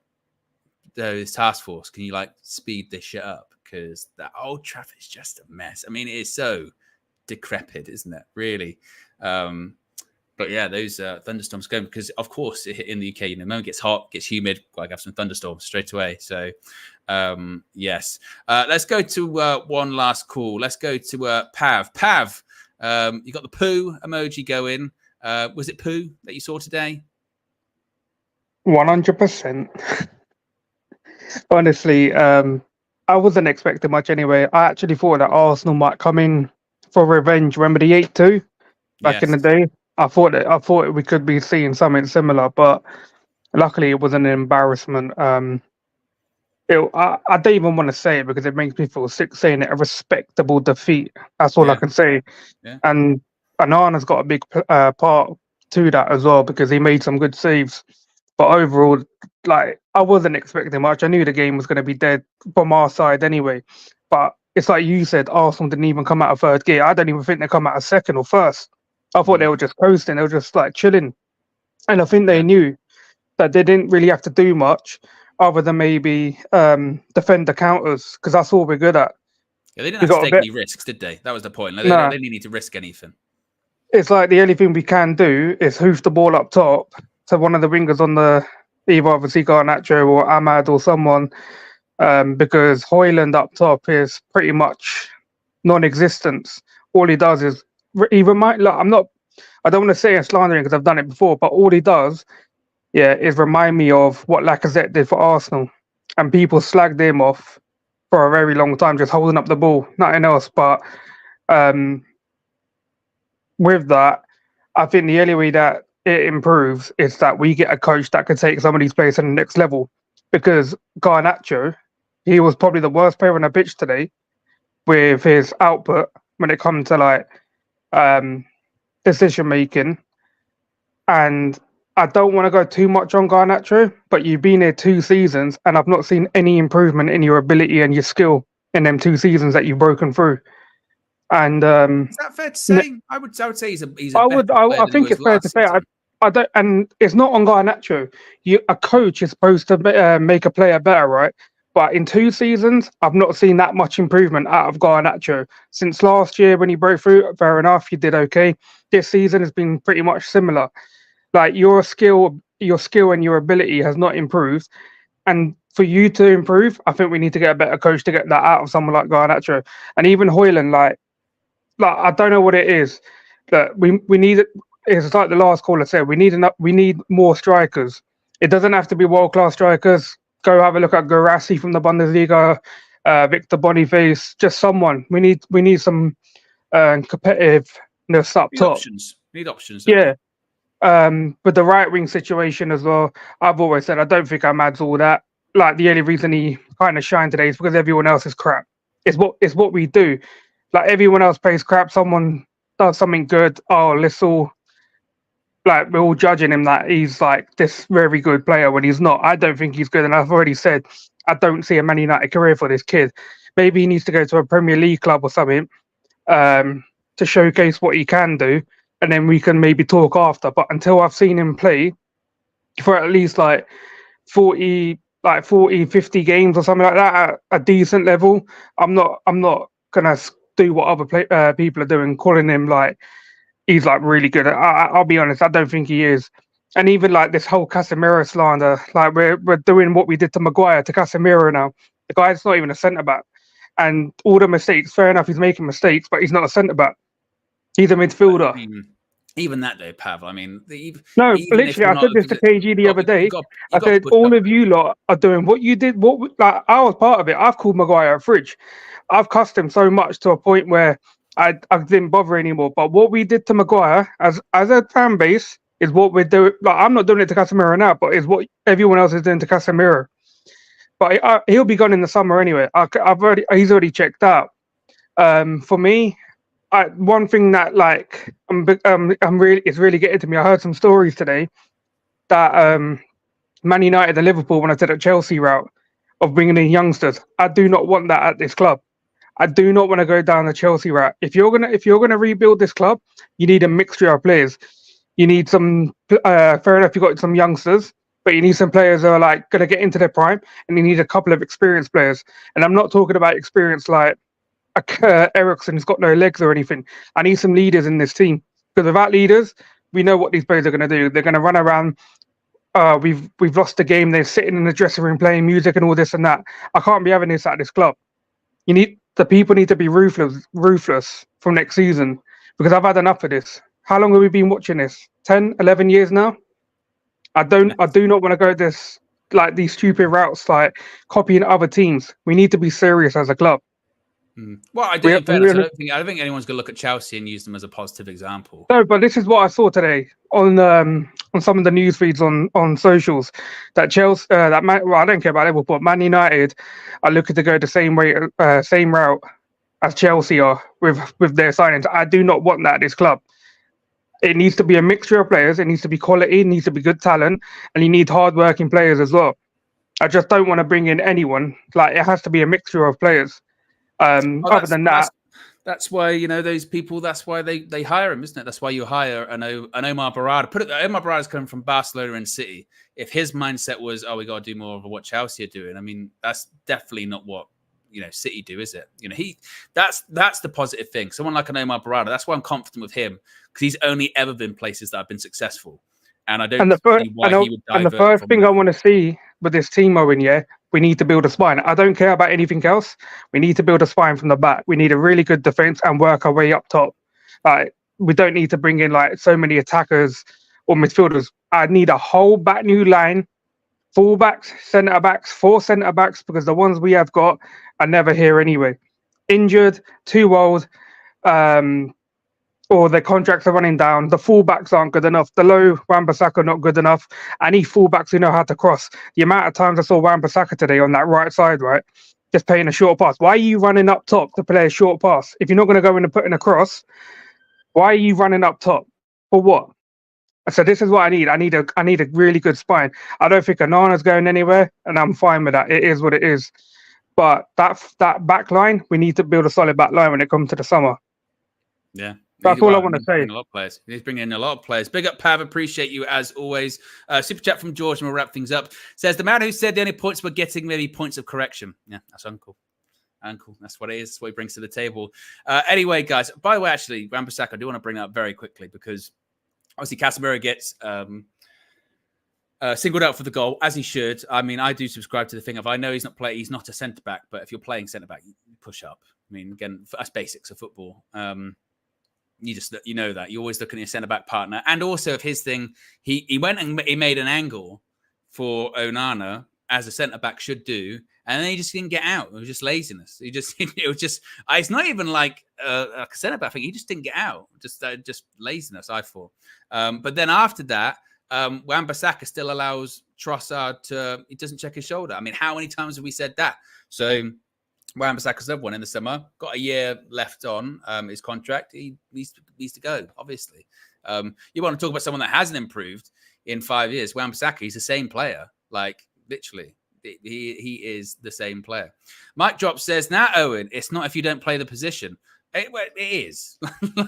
S1: "This task force, can you speed this shit up? Because that Old Trafford is just a mess. I mean, it is so decrepit, isn't it? Really." But yeah, those thunderstorms going because, of course, in the UK, the moment it gets hot, gets humid, got to have some thunderstorms straight away. So, yes. Let's go to one last call. Let's go to Pav. Pav, you got the poo emoji going. Was it poo that you saw today?
S6: 100%. Honestly, I wasn't expecting much anyway. I actually thought that Arsenal might come in for revenge. Remember the 8-2 back in the day? I thought we could be seeing something similar, but luckily it was an embarrassment. I don't even want to say it because it makes me feel sick saying it. A respectable defeat. That's all I can say. Yeah. And Anana's got a big part to that as well because he made some good saves. But overall, I wasn't expecting much. I knew the game was going to be dead from our side anyway. But it's like you said, Arsenal didn't even come out of third gear. I don't even think they come out of second or first. I thought they were just coasting. They were just chilling. And I think they knew that they didn't really have to do much other than maybe defend the counters because that's all we're good at.
S1: Yeah, they didn't have to take any risks, did they? That was the point. They didn't need to risk anything.
S6: It's like the only thing we can do is hoof the ball up top to one of the wingers on the either obviously Garnacho or Ahmad or someone because Højlund up top is pretty much non-existent. All he does is I don't want to say I'm slandering because I've done it before, but all he does, is remind me of what Lacazette did for Arsenal. And people slagged him off for a very long time, just holding up the ball, nothing else. But with that, I think the only way that it improves is that we get a coach that can take some of these players to the next level. Because Garnacho, he was probably the worst player on the pitch today with his output when it comes to decision making. And I don't want to go too much on Garnacho, but you've been here 2 seasons and I've not seen any improvement in your ability and your skill in them 2 seasons that you've broken through. And
S1: is that fair to say? I would say he's a
S6: I think it's fair to say. I don't, and it's not on Garnacho. A coach is supposed to make a player better, right? But in 2 seasons, I've not seen that much improvement out of Garnacho. Since last year when he broke through, fair enough, you did okay. This season has been pretty much similar. Your skill and your ability has not improved. And for you to improve, I think we need to get a better coach to get that out of someone like Garnacho. And even Højlund, I don't know what it is that we need. It's like the last caller said, we need more strikers. It doesn't have to be world-class strikers. Go have a look at Guirassy from the Bundesliga, Victor Boniface, just someone. We need some competitiveness up top.
S1: Need options.
S6: Yeah. But the right wing situation as well, I've always said I don't think Ahmad's all that. The only reason he kind of shined today is because everyone else is crap. It's what we do. Everyone else plays crap. Someone does something good. Oh, let's all like we're all judging him that he's like this very good player when he's not. I don't think he's good, and I've already said I don't see a Man United career for this kid. Maybe he needs to go to a Premier League club or something to showcase what he can do, and then we can maybe talk after. But until I've seen him play for at least like 40, 50 games or something like that at a decent level, I'm not gonna do what other people are doing, calling him like he's like really good. I'll be honest, I don't think he is. And even like this whole Casemiro slander, like we're doing what we did to Maguire to Casemiro now. The guy's not even a centre back, and all the mistakes. Fair enough, he's making mistakes, but he's not a centre back. He's a midfielder.
S1: Even that though, Pav. I mean,
S6: no, literally, I said this to KG the other day. I said all of you lot are doing what you did. Like I was part of it. I've called Maguire a fridge. I've cussed him so much to a point where I didn't bother anymore. But what we did to Maguire as a fan base is what we're doing. Like I'm not doing it to Casemiro now, but is what everyone else is doing to Casemiro. But he'll be gone in the summer anyway. He's already checked out. For me, one thing that like it's really getting to me. I heard some stories today that Man United and Liverpool want to take the Chelsea route of bringing in youngsters. I do not want that at this club. I do not want to go down the Chelsea route. If you're gonna rebuild this club, you need a mixture of players. You need some fair enough. You got some youngsters, but you need some players that are like gonna get into their prime, and you need a couple of experienced players. And I'm not talking about experience like Eriksen's got no legs or anything. I need some leaders in this team, because without leaders, we know what these players are going to do. They're going to run around. We've lost the game. They're sitting in the dressing room playing music and all this and that. I can't be having this at this club. The people need to be ruthless from next season, because I've had enough of this. How long have we been watching this? 10, 11 years now. I do not want to go this like these stupid routes, like copying other teams. We need to be serious as a club.
S1: Well, I don't think anyone's going to look at Chelsea and use them as a positive example.
S6: No, but this is what I saw today on some of the news feeds on socials, that Chelsea, I don't care about Liverpool, but Man United are looking to go the same route as Chelsea are with their signings. I do not want that at this club. It needs to be a mixture of players. It needs to be quality. It needs to be good talent, and you need hard-working players as well. I just don't want to bring in anyone. Like it has to be a mixture of players. Other than that,
S1: that's why those people. That's why they hire him, isn't it? That's why you hire an Omar Barada. Omar Barada's coming from Barcelona and City. If his mindset was, we got to do more of what Chelsea are doing, I mean, that's definitely not what City do, is it? That's the positive thing. Someone like an Omar Barada. That's why I'm confident with him, because he's only ever been places that have been successful, and I don't see why he would divert.
S6: And the first thing I want to see with this team, Owen, we need to build a spine. I don't care about anything else. We need to build a spine from the back. We need a really good defense and work our way up top. Like we don't need to bring in like so many attackers or midfielders. I need a whole back new line, fullbacks, centre backs, 4 centre backs, because the ones we have got are never here anyway. Injured, too old, or their contracts are running down. The fullbacks aren't good enough. The low Wan-Bissaka not good enough. I need fullbacks who know how to cross. The amount of times I saw Wan-Bissaka today on that right side, right, just playing a short pass. Why are you running up top to play a short pass? If you're not going to go in and put in a cross, why are you running up top? For what? So this is what I need. I need a really good spine. I don't think Onana's going anywhere, and I'm fine with that. It is what it is. But that back line, we need to build a solid back line when it comes to the summer.
S1: Yeah.
S6: That's all I want to say.
S1: He's bringing in a lot of players. Big up, Pav. Appreciate you as always. Super chat from George, and we'll wrap things up. Says the man who said the only points we're getting maybe points of correction. Yeah, that's Uncle. That's what it is. That's what he brings to the table. Anyway, guys. By the way, actually, Wan-Bissaka, I do want to bring that up very quickly, because obviously Casemiro gets singled out for the goal, as he should. I mean, I do subscribe to the thing of, I know he's not a centre back, but if you're playing centre back, you push up. I mean, again, that's basics of football. You know that. You're always looking at your centre-back partner. And also, if his thing, he went and he made an angle for Onana, as a centre-back should do, and then he just didn't get out. It was just laziness. It's not even like a centre-back thing. He just didn't get out. Just laziness, I thought. But then after that, Wan-Bissaka still allows Trossard he doesn't check his shoulder. I mean, how many times have we said that? So Wan-Bissaka's another one in the summer. Got a year left on his contract. He needs to go, obviously. You want to talk about someone that hasn't improved in 5 years. Wan-Bissaka, he's the same player, like literally. He is the same player. Mike Drop says, now, Owen, it's not if you don't play the position. It is.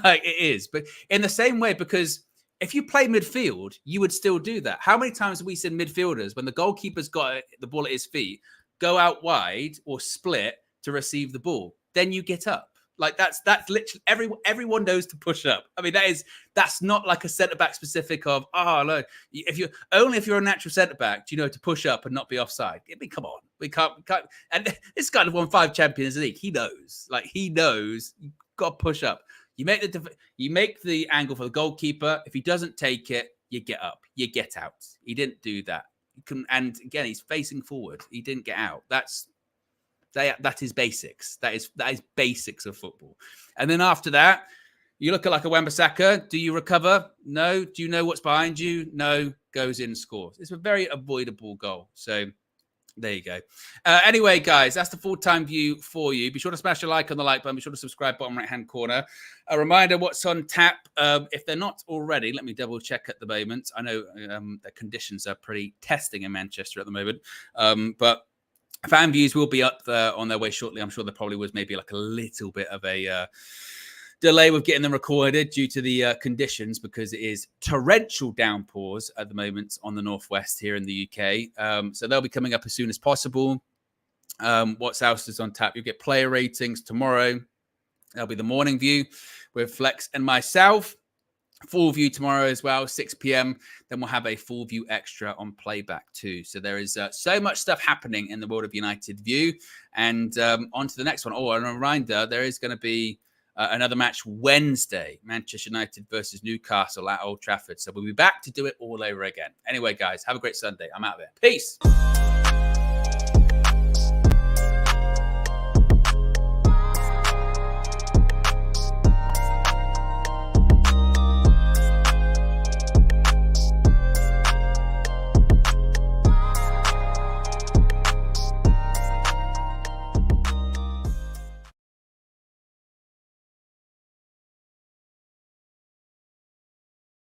S1: Like, it is. But in the same way, because if you play midfield, you would still do that. How many times have we seen midfielders, when the goalkeeper's got the ball at his feet, go out wide or split to receive the ball? Then you get up. Like, that's literally everyone knows to push up. I mean, that's not like a centre-back specific of, look, if you're a natural centre-back, do you know to push up and not be offside? I mean, come on. We can't. And this guy won 5 Champions League. He knows. Like, he knows. You've got to push up. You make the angle for the goalkeeper. If he doesn't take it, you get up. You get out. He didn't do that. And again, he's facing forward. He didn't get out. That is basics. That is basics of football. And then after that, you look at like a Wan-Bissaka. Do you recover? No. Do you know what's behind you? No. Goes in, scores. It's a very avoidable goal. So there you go. Anyway, guys, that's the full-time view for you. Be sure to smash a like on the like button. Be sure to subscribe, bottom right-hand corner. A reminder, what's on tap. If they're not already, let me double check at the moment. I know the conditions are pretty testing in Manchester at the moment. But fan views will be up there on their way shortly. I'm sure there probably was maybe like a little bit of a delay with getting them recorded due to the conditions, because it is torrential downpours at the moment on the northwest here in the UK. So they'll be coming up as soon as possible. What's else is on tap? You'll get player ratings tomorrow. There'll be the morning view with Flex and myself. Full view tomorrow as well, 6 p.m. Then we'll have a full view extra on playback too. So there is so much stuff happening in the world of United View. And on to the next one. And a reminder, there is going to be another match Wednesday, Manchester United versus Newcastle at Old Trafford. So we'll be back to do it all over again. Anyway, guys, have a great Sunday. I'm out of there. Peace.